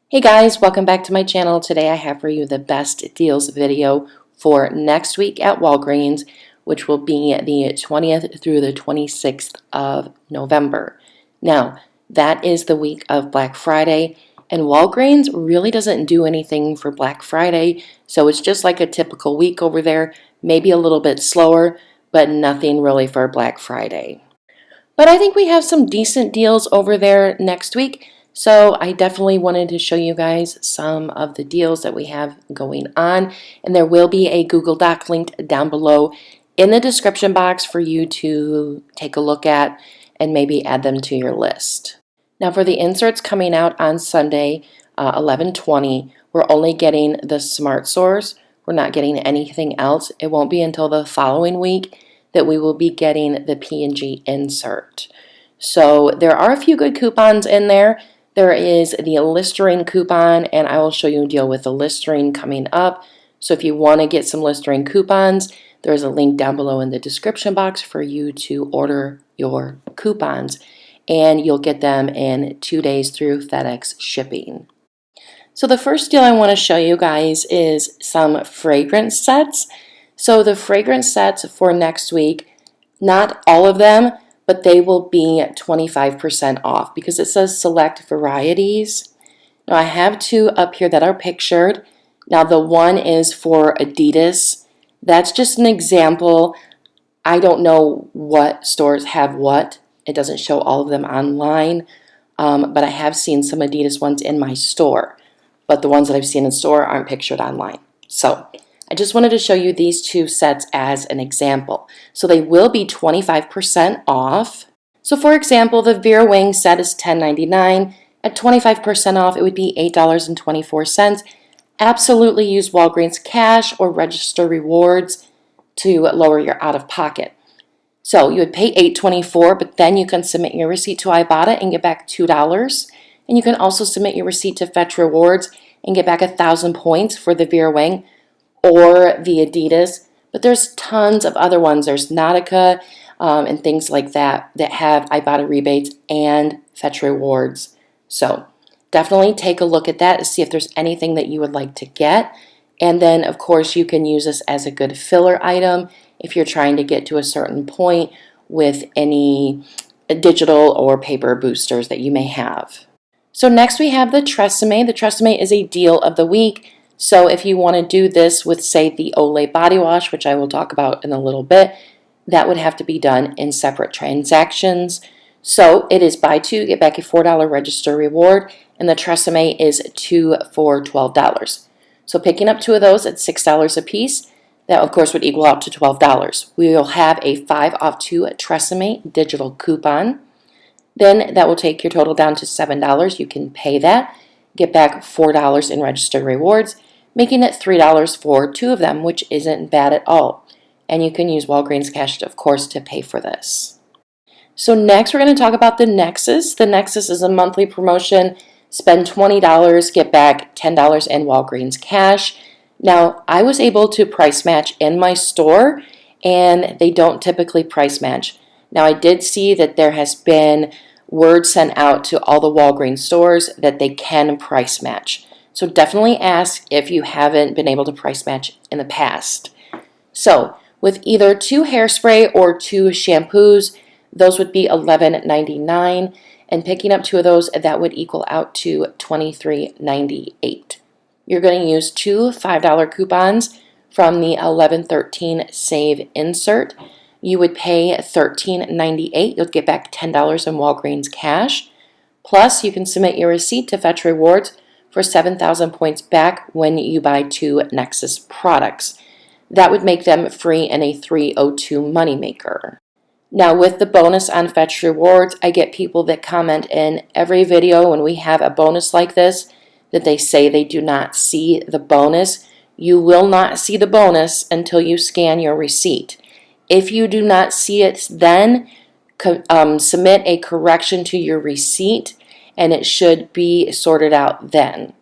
Hey guys, welcome back to my channel. Today I have for you the best deals video for next week at Walgreens, which will be the 20th through the 26th of November. Now, that is the week of Black Friday, and Walgreens really doesn't do anything for Black Friday, so it's just like a typical week over there, maybe a little bit slower, but nothing really for Black Friday. But I think we have some decent deals over there next week. So I definitely wanted to show you guys some of the deals that we have going on. And there will be a Google Doc linked down below in the description box for you to take a look at and maybe add them to your list. Now for the inserts coming out on Sunday, 11/20, we're only getting the Smart Source. We're not getting anything else. It won't be until the following week that we will be getting the P&G insert. So there are a few good coupons in there. There is the Listerine coupon, and I will show you a deal with the Listerine coming up. So if you want to get some Listerine coupons, there's a link down below in the description box for you to order your coupons, and you'll get them in 2 days through FedEx shipping. So the first deal I want to show you guys is some fragrance sets. So the fragrance sets for next week, not all of them, but they will be 25% off because it says select varieties. Now I have two up here that are pictured. Now the one is for Adidas. That's just an example. I don't know what stores have what. It doesn't show all of them online, but I have seen some Adidas ones in my store. But the ones that I've seen in store aren't pictured online. So I just wanted to show you these two sets as an example. So they will be 25% off. So for example, the Vera Wang set is $10.99. At 25% off, it would be $8.24. Absolutely use Walgreens cash or register rewards to lower your out-of-pocket. So you would pay $8.24, but then you can submit your receipt to Ibotta and get back $2. And you can also submit your receipt to Fetch Rewards and get back 1,000 points for the Vera Wang or the Adidas, but there's tons of other ones. There's Nautica and things like that that have Ibotta rebates and Fetch Rewards. So definitely take a look at that to see if there's anything that you would like to get. And then, of course, you can use this as a good filler item if you're trying to get to a certain point with any digital or paper boosters that you may have. So next we have the Tresemme. The Tresemme is a deal of the week. So if you want to do this with, say, the Olay body wash, which I will talk about in a little bit, that would have to be done in separate transactions. So it is buy two, get back a $4 register reward, and the Tresemme is 2 for $12. So picking up two of those at $6 a piece, that of course would equal out to $12. We will have a 5 off 2 Tresemme digital coupon. Then that will take your total down to $7. You can pay that, get back $4 in registered rewards, making it $3 for two of them, which isn't bad at all. And you can use Walgreens cash, of course, to pay for this. So next we're going to talk about the Nexxus. The Nexxus is a monthly promotion. Spend $20, get back $10 in Walgreens cash. Now, I was able to price match in my store, and they don't typically price match. Now, I did see that there has been word sent out to all the Walgreens stores that they can price match. So definitely ask if you haven't been able to price match in the past. So with either 2 hairspray or 2 shampoos, those would be $11.99, and picking up 2 of those, that would equal out to $23.98. You're going to use 2 $5 coupons from the 11/13 Save insert. You would pay $13.98. You'll get back $10 in Walgreens cash. Plus, you can submit your receipt to Fetch Rewards for 7,000 points back when you buy 2 Nexxus products. That would make them free in a 302 moneymaker. Now, with the bonus on Fetch Rewards, I get people that comment in every video when we have a bonus like this that they say they do not see the bonus. You will not see the bonus until you scan your receipt. If you do not see it then, submit a correction to your receipt, and it should be sorted out then.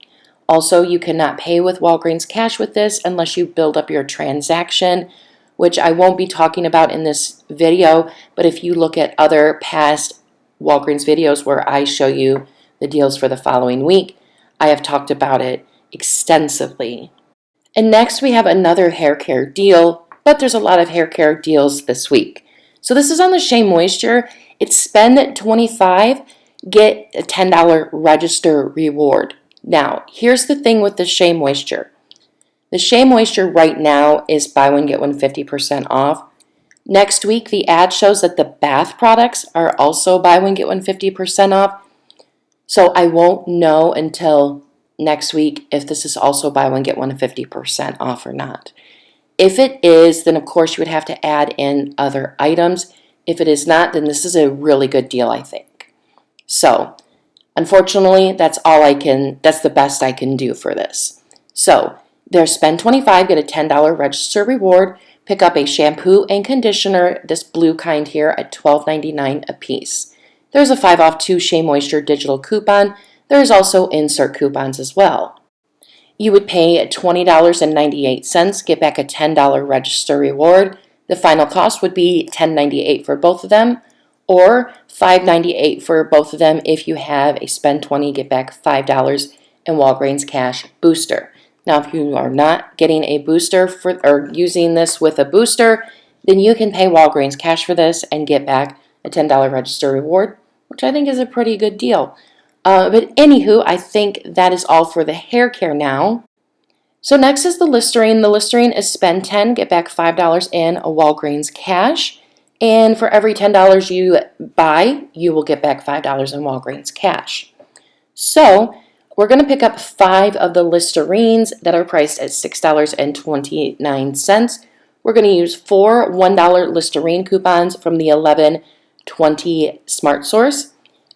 Also, you cannot pay with Walgreens cash with this unless you build up your transaction, which I won't be talking about in this video, but if you look at other past Walgreens videos where I show you the deals for the following week, I have talked about it extensively. And next we have another hair care deal, but there's a lot of hair care deals this week. So this is on the Shea Moisture. It's spend $25, get a $10 register reward. Now, here's the thing with the Shea Moisture. The Shea Moisture right now is buy one, get one 50% off. Next week, the ad shows that the bath products are also buy one, get one 50% off. So I won't know until next week if this is also buy one, get one 50% off or not. If it is, then of course you would have to add in other items. If it is not, then this is a really good deal, I think. So, unfortunately, that's the best I can do for this. So, there's spend $25, get a $10 register reward, pick up a shampoo and conditioner, this blue kind here, at $12.99 a piece. There's a 5 off 2 Shea Moisture digital coupon. There's also insert coupons as well. You would pay $20.98, get back a $10 register reward. The final cost would be $10.98 for both of them, or $5.98 for both of them if you have a spend $20, get back $5 in Walgreens cash booster. Now, if you are not getting a booster or using this with a booster, then you can pay Walgreens cash for this and get back a $10 register reward, which I think is a pretty good deal. But anywho, I think that is all for the hair care now. So next is the Listerine. The Listerine is spend $10, get back $5 in a Walgreens cash. And for every $10 you buy, you will get back $5 in Walgreens cash. So we're going to pick up 5 of the Listerines that are priced at $6.29. We're going to use 4 $1 Listerine coupons from the 1120 Smart Source.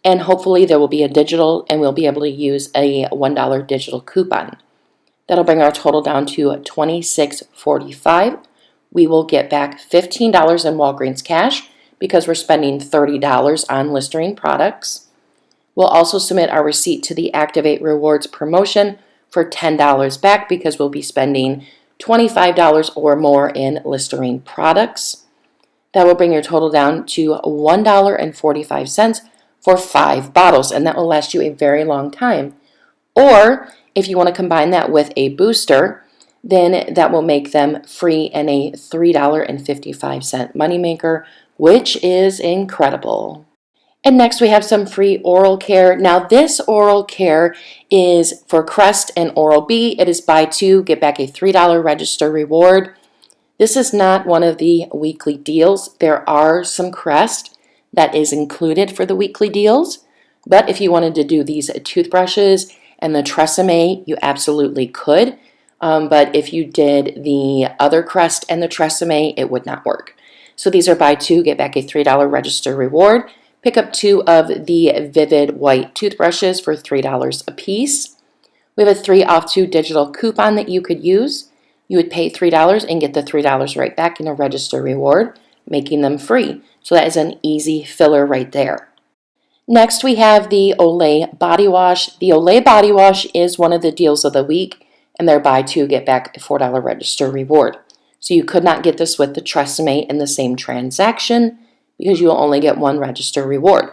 And hopefully there will be a digital, and we'll be able to use a $1 digital coupon. That'll bring our total down to $26.45. We will get back $15 in Walgreens cash because we're spending $30 on Listerine products. We'll also submit our receipt to the Activate Rewards promotion for $10 back because we'll be spending $25 or more in Listerine products. That will bring your total down to $1.45 for 5 bottles, and that will last you a very long time. Or if you want to combine that with a booster, then that will make them free and a $3.55 moneymaker, which is incredible. And next we have some free oral care. Now this oral care is for Crest and Oral-B. It is buy 2, get back a $3 register reward. This is not one of the weekly deals. There are some Crest that is included for the weekly deals. But if you wanted to do these toothbrushes and the Tresemme, you absolutely could. But if you did the other Crest and the Tresemme, it would not work. So these are buy 2, get back a $3 register reward. Pick up 2 of the Vivid White toothbrushes for $3 a piece. We have a 3 off 2 digital coupon that you could use. You would pay $3 and get the $3 right back in a register reward, making them free. So that is an easy filler right there. Next we have the Olay body wash. The Olay body wash is one of the deals of the week, and they're buy 2, get back a $4 register reward. So you could not get this with the Tresemme in the same transaction because you will only get 1 register reward.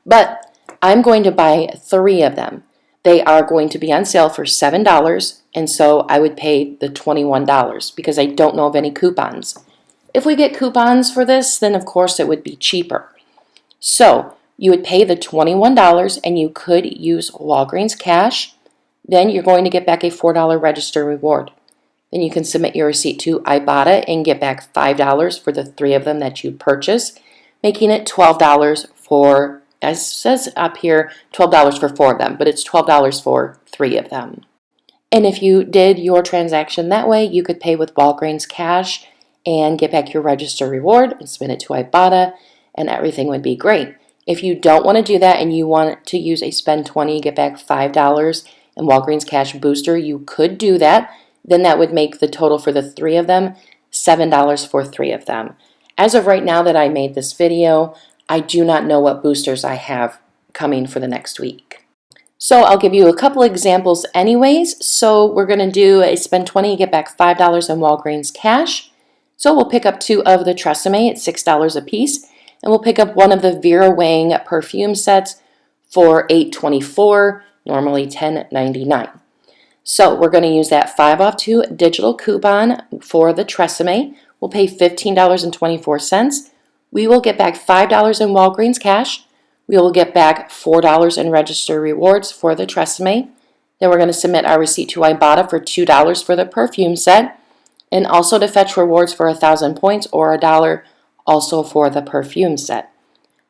But I'm going to buy 3 of them. They are going to be on sale for $7, and so I would pay the $21 because I don't know of any coupons. If we get coupons for this, then of course it would be cheaper. So you would pay the $21 and you could use Walgreens cash. Then you're going to get back a $4 register reward. Then you can submit your receipt to Ibotta and get back $5 for the 3 of them that you purchase, making it $12 for, as it says up here, $12 for 4 of them, but it's $12 for 3 of them. And if you did your transaction that way, you could pay with Walgreens cash and get back your register reward and submit it to Ibotta, and everything would be great. If you don't want to do that and you want to use a spend $20, get back $5 in Walgreens cash booster, you could do that. Then that would make the total for the 3 of them $7 for 3 of them. As of right now that I made this video, I do not know what boosters I have coming for the next week. So I'll give you a couple examples anyways. So we're going to do a spend $20, get back $5 in Walgreens cash. So we'll pick up 2 of the Tresemme at $6 a piece, and we'll pick up 1 of the Vera Wang perfume sets for $8.24. normally $10.99. So we're going to use that 5 off 2 digital coupon for the Tresemme. We'll pay $15.24. We will get back $5 in Walgreens cash. We will get back $4 in register rewards for the Tresemme. Then we're going to submit our receipt to Ibotta for $2 for the perfume set, and also to fetch rewards for 1,000 points or $1 also for the perfume set.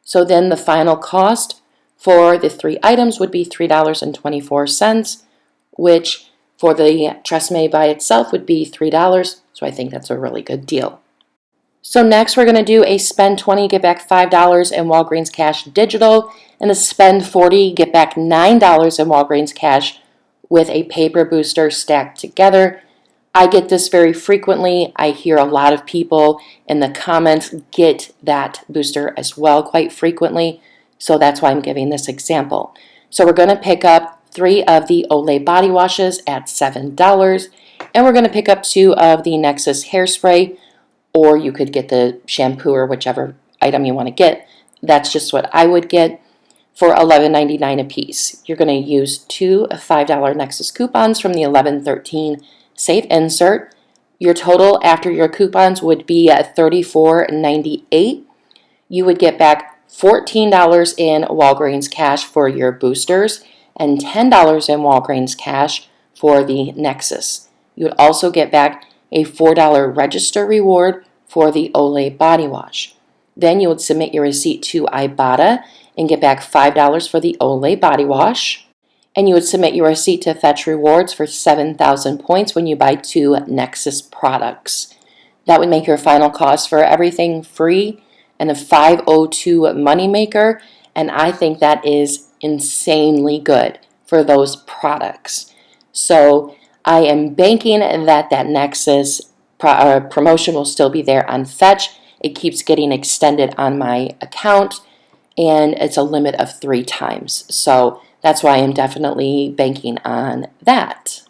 So then the final cost for the 3 items would be $3.24, which for the Tresemme by itself would be $3. So I think that's a really good deal. So next we're going to do a spend $20, get back $5 in Walgreens cash digital, and a spend $40, get back $9 in Walgreens cash with a paper booster stacked together. I get this very frequently. I hear a lot of people in the comments get that booster as well quite frequently, so that's why I'm giving this example. So we're going to pick up 3 of the Olay body washes at $7, and we're going to pick up 2 of the Nexxus hairspray, or you could get the shampoo or whichever item you want to get. That's just what I would get for $11.99 a piece. You're going to use 2 $5 Nexxus coupons from the 11/13 Save Insert. Your total after your coupons would be at $34.98. You would get back $14 in Walgreens cash for your boosters and $10 in Walgreens cash for the Nexxus. You would also get back a $4 register reward for the Olay body wash. Then you would submit your receipt to Ibotta and get back $5 for the Olay body wash. And you would submit your receipt to fetch rewards for 7,000 points when you buy 2 Nexxus products. That would make your final cost for everything free and a $5.02 moneymaker, and I think that is insanely good for those products. So I am banking that Nexxus promotion will still be there on Fetch. It keeps getting extended on my account, and it's a limit of 3 times. So that's why I'm definitely banking on that.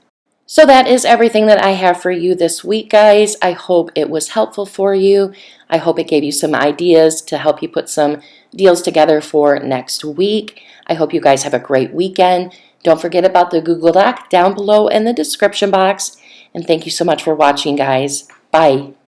So that is everything that I have for you this week, guys. I hope it was helpful for you. I hope it gave you some ideas to help you put some deals together for next week. I hope you guys have a great weekend. Don't forget about the Google Doc down below in the description box. And thank you so much for watching, guys. Bye.